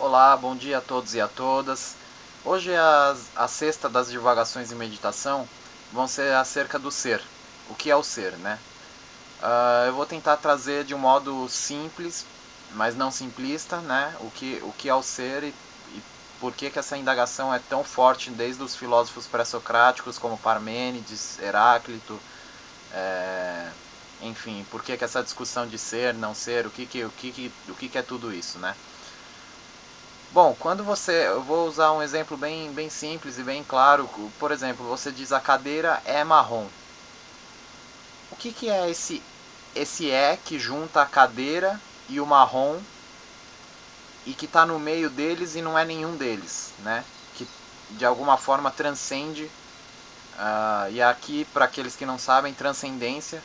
Olá, bom dia a todos e a todas. Hoje a sexta das divagações em meditação vão ser acerca do ser. O que é o ser, né? Eu vou tentar trazer de um modo simples, mas não simplista, né? O que é o ser e por que essa indagação é tão forte desde os filósofos pré-socráticos como Parmênides, Heráclito, enfim, por que essa discussão de ser, não ser, o que é tudo isso, né? Bom, eu vou usar um exemplo bem simples e bem claro. Por exemplo, você diz a cadeira é marrom. O que é esse que junta a cadeira e o marrom e que está no meio deles e não é nenhum deles, né? Que de alguma forma transcende, e aqui, para aqueles que não sabem, transcendência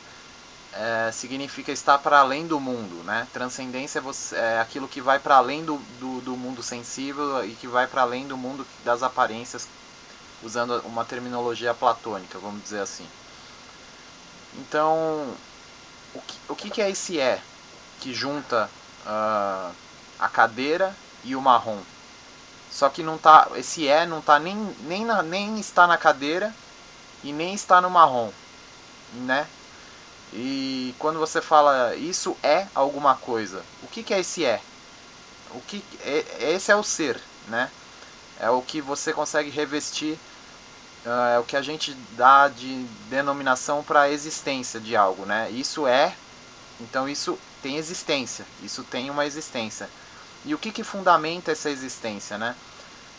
significa estar para além do mundo, né? Transcendência é aquilo que vai para além do mundo sensível e que vai para além do mundo das aparências, usando uma terminologia platônica, vamos dizer assim. Então, o que é esse que junta a cadeira e o marrom? Só que não tá, esse não está nem está na cadeira e nem está no marrom, né? E quando você fala isso é alguma coisa, o que é esse é? Esse é o ser, né? É o que você consegue revestir, é o que a gente dá de denominação para a existência de algo, né? Isso é, então isso tem existência, isso tem uma existência. E o que fundamenta essa existência, né?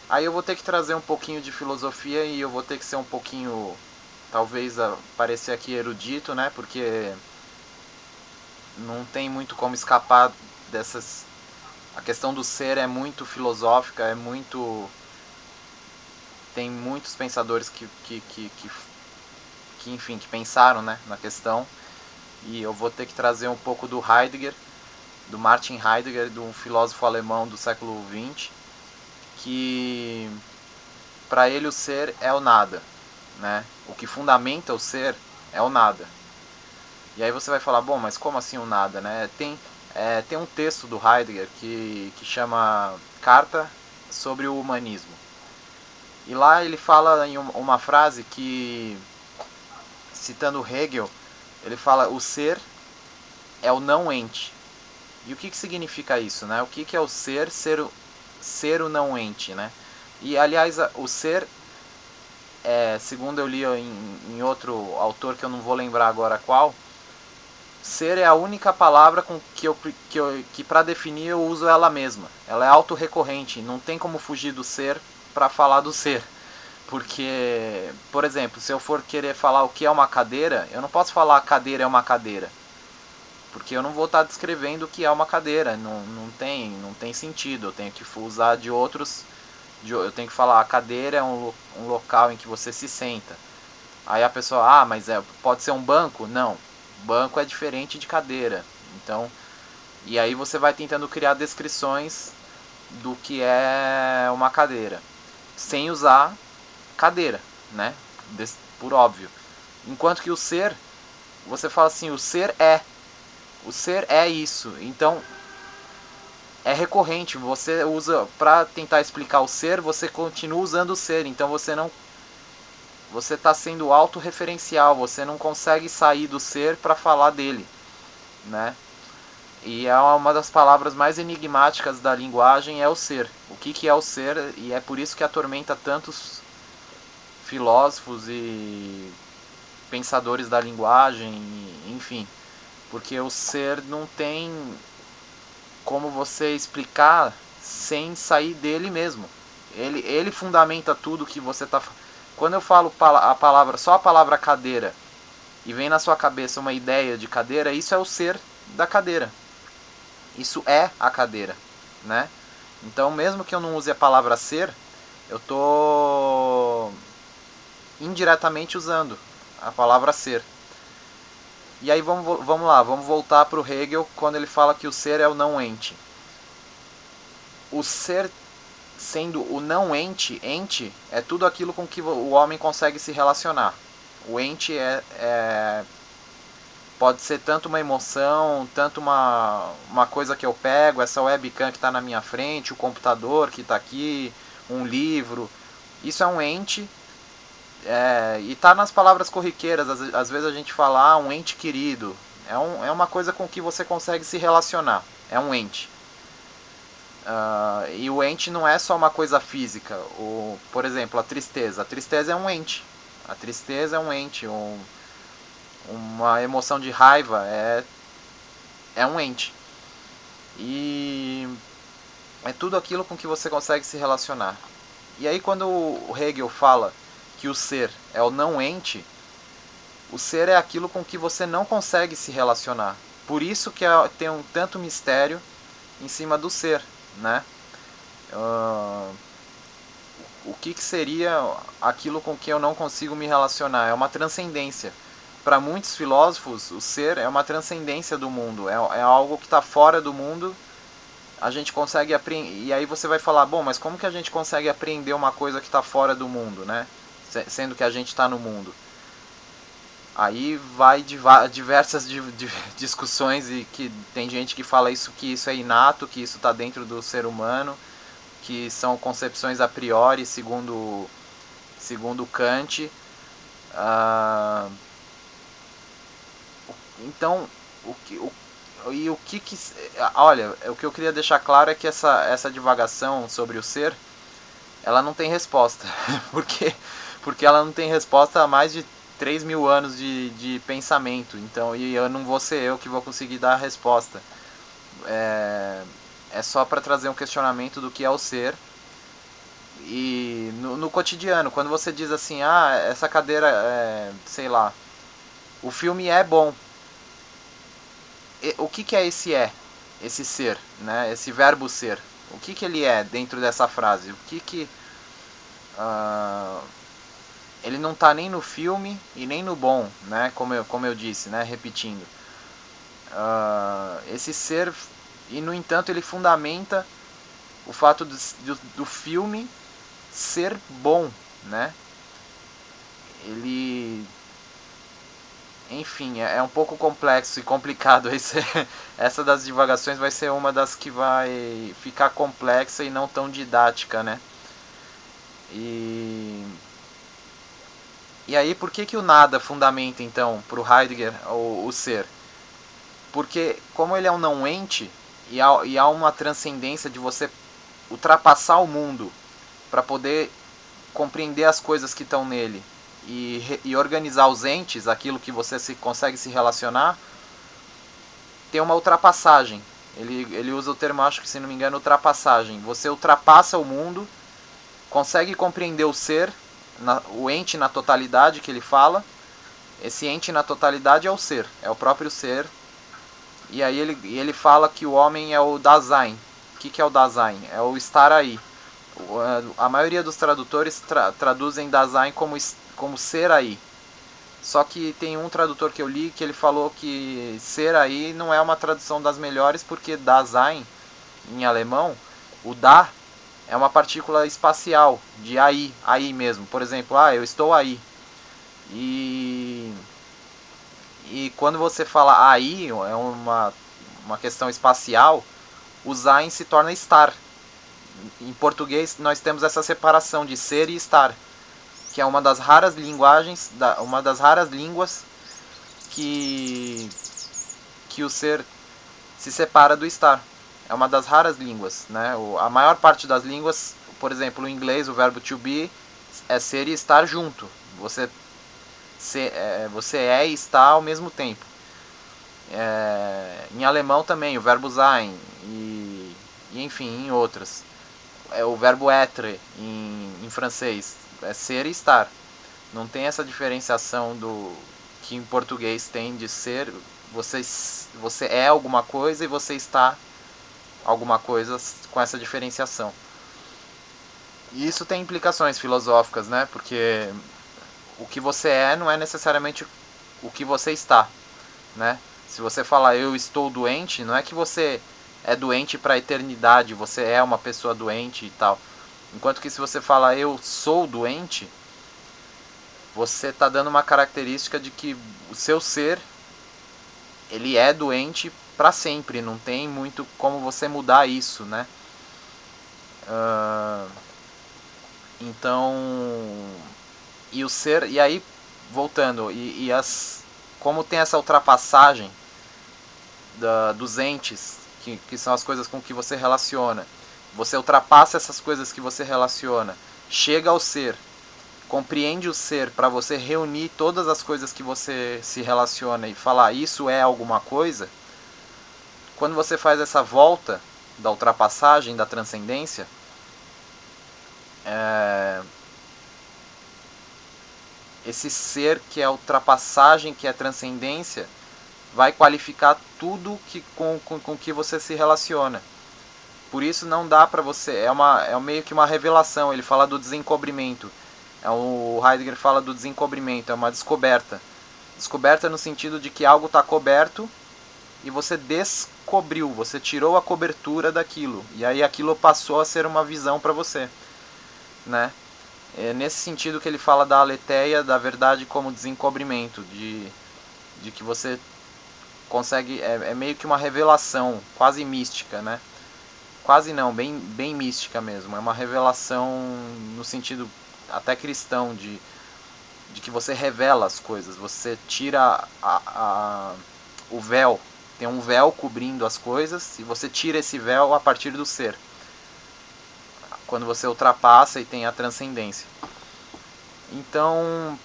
Aí eu vou ter que trazer um pouquinho de filosofia e eu vou ter que ser um pouquinho, talvez parecer aqui erudito, né? Porque não tem muito como escapar dessas. A questão do ser é muito filosófica, tem muitos pensadores enfim, que pensaram, né, na questão. E eu vou ter que trazer um pouco do Heidegger, do Martin Heidegger, de um filósofo alemão do século XX, que para ele o ser é o nada, né? O que fundamenta o ser é o nada. E aí você vai falar, bom, mas como assim o nada, né? Tem um texto do Heidegger que chama Carta sobre o Humanismo. E lá ele fala em uma frase que, citando Hegel, ele fala: o ser é o não ente. E o que significa isso, né? O que é o ser o não ente, né? E aliás, o ser, segundo eu li em outro autor que eu não vou lembrar agora qual, ser é a única palavra que para definir eu uso ela mesma. Ela é autorrecorrente, não tem como fugir do ser para falar do ser. Porque, por exemplo, se eu for querer falar o que é uma cadeira, eu não posso falar cadeira é uma cadeira. Porque eu não vou estar descrevendo o que é uma cadeira, não tem sentido. Eu tenho que usar de outros. Eu tenho que falar, a cadeira é um local em que você se senta. Aí a pessoa, mas pode ser um banco? Não, banco é diferente de cadeira. Então, e aí você vai tentando criar descrições do que é uma cadeira, sem usar cadeira, né? Por óbvio. Enquanto que o ser, você fala assim, o ser é isso. Então, é recorrente, você usa para tentar explicar o ser, você continua usando o ser, então você está sendo autorreferencial, você não consegue sair do ser para falar dele, né? E é uma das palavras mais enigmáticas da linguagem é o ser. O que é o ser? E é por isso que atormenta tantos filósofos e pensadores da linguagem, enfim, porque o ser não tem como você explicar sem sair dele mesmo. Ele fundamenta tudo que você está. Quando eu falo só a palavra cadeira e vem na sua cabeça uma ideia de cadeira, isso é o ser da cadeira. Isso é a cadeira, né? Então, mesmo que eu não use a palavra ser, eu estou indiretamente usando a palavra ser. E aí vamos lá, vamos voltar para o Hegel quando ele fala que o ser é o não ente. O ser sendo o não ente é tudo aquilo com que o homem consegue se relacionar. O ente pode ser tanto uma emoção, tanto uma coisa que eu pego, essa webcam que está na minha frente, o computador que está aqui, um livro. Isso é um ente, e está nas palavras corriqueiras. Às vezes a gente fala, um ente querido. É uma coisa com que você consegue se relacionar. É um ente. E o ente não é só uma coisa física. Por exemplo, a tristeza. A tristeza é um ente. A tristeza é um ente. Uma emoção de raiva é um ente. E é tudo aquilo com que você consegue se relacionar. E aí quando o Hegel fala que o ser é o não ente, o ser é aquilo com que você não consegue se relacionar. Por isso que tem tanto mistério em cima do ser, né? O que seria aquilo com que eu não consigo me relacionar? É uma transcendência. Para muitos filósofos, o ser é uma transcendência do mundo, é algo que está fora do mundo. A gente consegue apreender. E aí você vai falar, bom, mas como que a gente consegue apreender uma coisa que está fora do mundo, né? Sendo que a gente está no mundo. Aí vai diversas discussões, e que tem gente que fala que isso é inato, que isso está dentro do ser humano, que são concepções a priori, segundo Kant. Então, olha, o que eu queria deixar claro é que essa divagação sobre o ser, ela não tem resposta. Porque ela não tem resposta há mais de 3.000 anos de pensamento. Então, e eu não vou ser eu que vou conseguir dar a resposta. É só para trazer um questionamento do que é o ser. E no cotidiano, quando você diz assim, essa cadeira, sei lá, o filme é bom. O que é esse ser, né? Esse verbo ser? O que ele é dentro dessa frase? O que ele não está nem no filme e nem no bom, né? Como eu disse, né? Repetindo, esse ser, e no entanto ele fundamenta o fato do filme ser bom, né? Ele, enfim, é um pouco complexo e complicado. Essa das divagações vai ser uma das que vai ficar complexa e não tão didática, né? E aí, por que o nada fundamenta, então, para o Heidegger o ser? Porque, como ele é um não ente, e há uma transcendência de você ultrapassar o mundo para poder compreender as coisas que estão nele e organizar os entes, aquilo que você consegue se relacionar, tem uma ultrapassagem. Ele usa o termo, acho que se não me engano, ultrapassagem. Você ultrapassa o mundo, consegue compreender o ser, o ente na totalidade que ele fala. Esse ente na totalidade é o ser, é o próprio ser. E aí ele fala que o homem é o Dasein. O que é o Dasein? É o estar aí. A maioria dos tradutores traduzem Dasein como ser aí. Só que tem um tradutor que eu li que ele falou que ser aí não é uma tradução das melhores, porque Dasein, em alemão, o da é uma partícula espacial, de aí mesmo. Por exemplo, eu estou aí. E quando você fala aí, é uma questão espacial, o sein se torna estar. Em português nós temos essa separação de ser e estar, que é uma das raras linguagens, uma das raras línguas que o ser se separa do estar. É uma das raras línguas, né? A maior parte das línguas, por exemplo, o inglês, o verbo to be é ser e estar junto. Você é e está ao mesmo tempo. Em alemão também, o verbo sein, e enfim, em outras. O verbo être em francês é ser e estar. Não tem essa diferenciação que em português tem de ser. Você é alguma coisa e você está alguma coisa, com essa diferenciação. E isso tem implicações filosóficas, né? Porque o que você é não é necessariamente o que você está, né? Se você falar eu estou doente, não é que você é doente para a eternidade, você é uma pessoa doente e tal. Enquanto que se você falar eu sou doente, você está dando uma característica de que o seu ser ele é doente para sempre, não tem muito como você mudar isso, né? Então, e o ser, e aí voltando, como tem essa ultrapassagem dos entes, que são as coisas com que você relaciona, você ultrapassa essas coisas que você relaciona, chega ao ser, compreende o ser para você reunir todas as coisas que você se relaciona e falar isso é alguma coisa. Quando você faz essa volta da ultrapassagem, da transcendência, esse ser que é a ultrapassagem, que é a transcendência, vai qualificar tudo com que você se relaciona. Por isso não dá para você, é meio que uma revelação, ele fala do desencobrimento. O Heidegger fala do desencobrimento, é uma descoberta. Descoberta no sentido de que algo está coberto e você descobriu, você tirou a cobertura daquilo. E aí aquilo passou a ser uma visão para você, né? É nesse sentido que ele fala da aletheia, da verdade como desencobrimento, de que você consegue, é meio que uma revelação, quase mística, né? Quase não, bem mística mesmo. É uma revelação no sentido até cristão, de que você revela as coisas, você tira o véu, tem um véu cobrindo as coisas, e você tira esse véu a partir do ser, quando você ultrapassa e tem a transcendência. Então,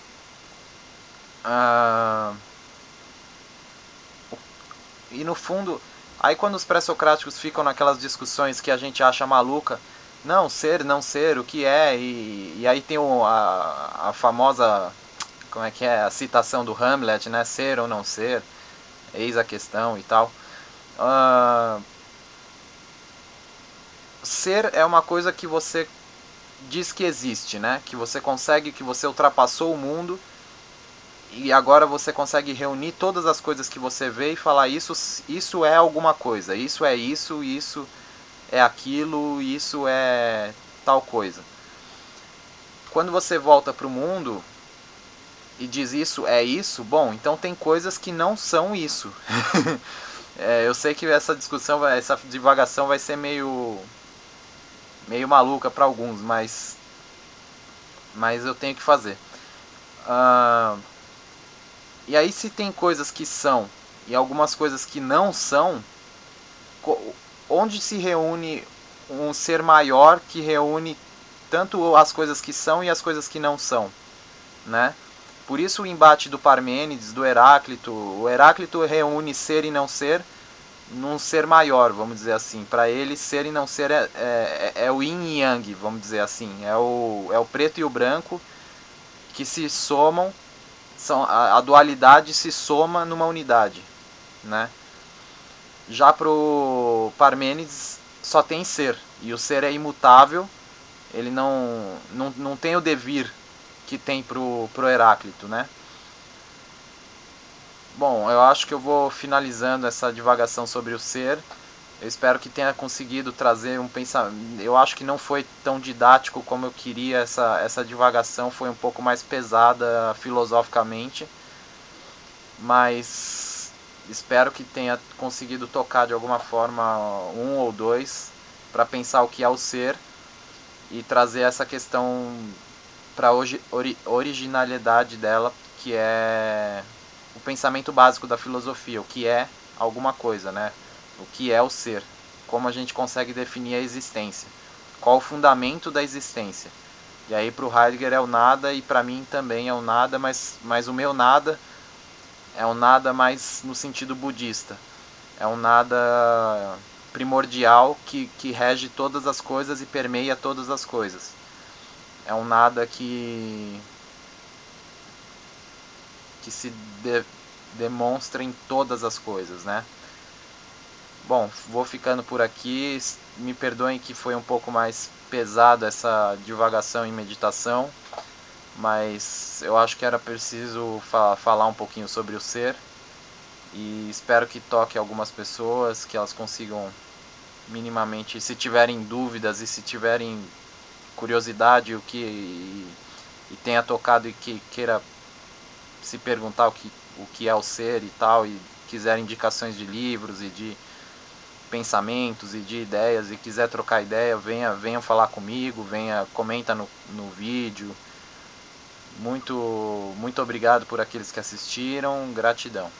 e no fundo, aí quando os pré-socráticos ficam naquelas discussões que a gente acha maluca, não ser, o que é, e aí tem a famosa, como é que é, a citação do Hamlet, né, ser ou não ser, eis a questão e tal. Ser é uma coisa que você diz que existe, né, que você consegue, que você ultrapassou o mundo, e agora você consegue reunir todas as coisas que você vê e falar isso é alguma coisa, isso é aquilo, isso é tal coisa. Quando você volta para o mundo e diz isso é isso, bom, então tem coisas que não são isso. Eu sei que essa discussão, essa divagação vai ser meio maluca para alguns, mas eu tenho que fazer. E aí, se tem coisas que são e algumas coisas que não são, onde se reúne um ser maior que reúne tanto as coisas que são e as coisas que não são, né? Por isso o embate do Parmênides, do Heráclito, o Heráclito reúne ser e não ser num ser maior, vamos dizer assim. Para ele, ser e não ser é o yin e yang, vamos dizer assim. É o preto e o branco que se somam, a dualidade se soma numa unidade, né? Já pro Parmênides só tem ser, e o ser é imutável, ele não tem o devir que tem pro Heráclito, né? Bom, eu acho que eu vou finalizando essa divagação sobre o ser. Eu espero que tenha conseguido trazer um pensamento. Eu acho que não foi tão didático como eu queria. Essa divagação foi um pouco mais pesada filosoficamente, mas espero que tenha conseguido tocar de alguma forma um ou dois para pensar o que é o ser e trazer essa questão para a originalidade dela, que é o pensamento básico da filosofia, o que é alguma coisa, né? O que é o ser, como a gente consegue definir a existência, qual o fundamento da existência. E aí para o Heidegger é o nada e para mim também é o nada, mas o meu nada é um nada mais no sentido budista. É um nada primordial que rege todas as coisas e permeia todas as coisas. É um nada que se demonstra em todas as coisas, né? Bom, vou ficando por aqui. Me perdoem que foi um pouco mais pesado essa divagação em meditação, mas eu acho que era preciso falar um pouquinho sobre o ser, e espero que toque algumas pessoas, que elas consigam minimamente, se tiverem dúvidas e se tiverem curiosidade e tenha tocado e que queira se perguntar o que é o ser e tal, e quiser indicações de livros e de pensamentos e de ideias e quiser trocar ideia, venha falar comigo, comenta no vídeo. Muito obrigado por aqueles que assistiram, gratidão.